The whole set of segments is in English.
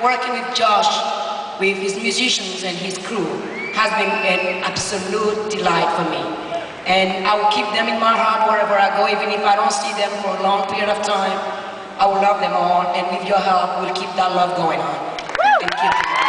working with Josh, with his musicians and his crew, has been an absolute delight for me. And I will keep them in my heart wherever I go, even if I don't see them for a long period of time. I will love them all, and with your help, we'll keep that love going on. And keep it going.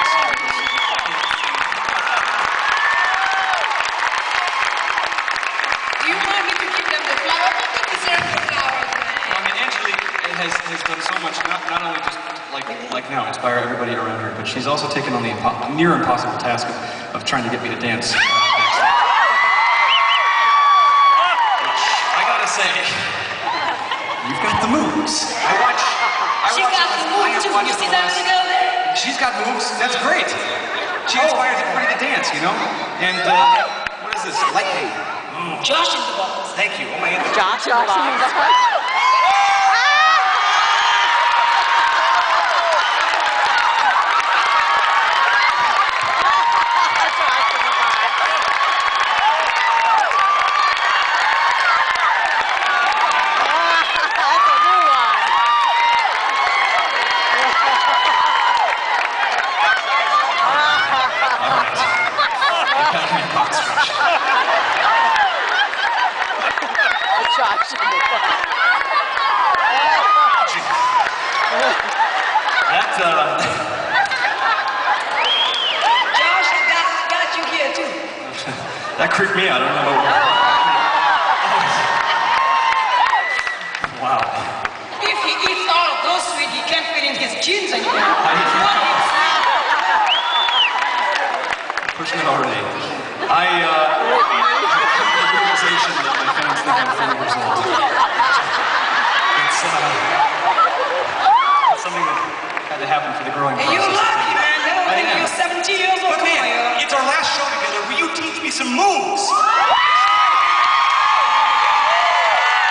Do you want me to give them the flowers? I think you deserve the flowers, man. Well, I mean, Angelique has done so much, not only just like now, inspire everybody around her, but she's also taken on the near impossible task of trying to get me to dance. Say, you've got the moves. She's got the moves too. You see that girl there? She's got moves. That's great. She inspires everybody to dance, you know? And what is this? Lightning. Josh in the box. Thank you. Oh my God. Josh in the box. Josh in the box. Josh, I got you here too. That creeped me out. I don't know. Wow. If he eats all of those sweets, he can't fit in his jeans anymore. Pushing it already. I the realization that my fans think I'm 4 years old. It's something that had to happen for the growing process. You're lucky, man. They don't think you're 17 years old. But man, it's our last show together. Will you teach me some moves?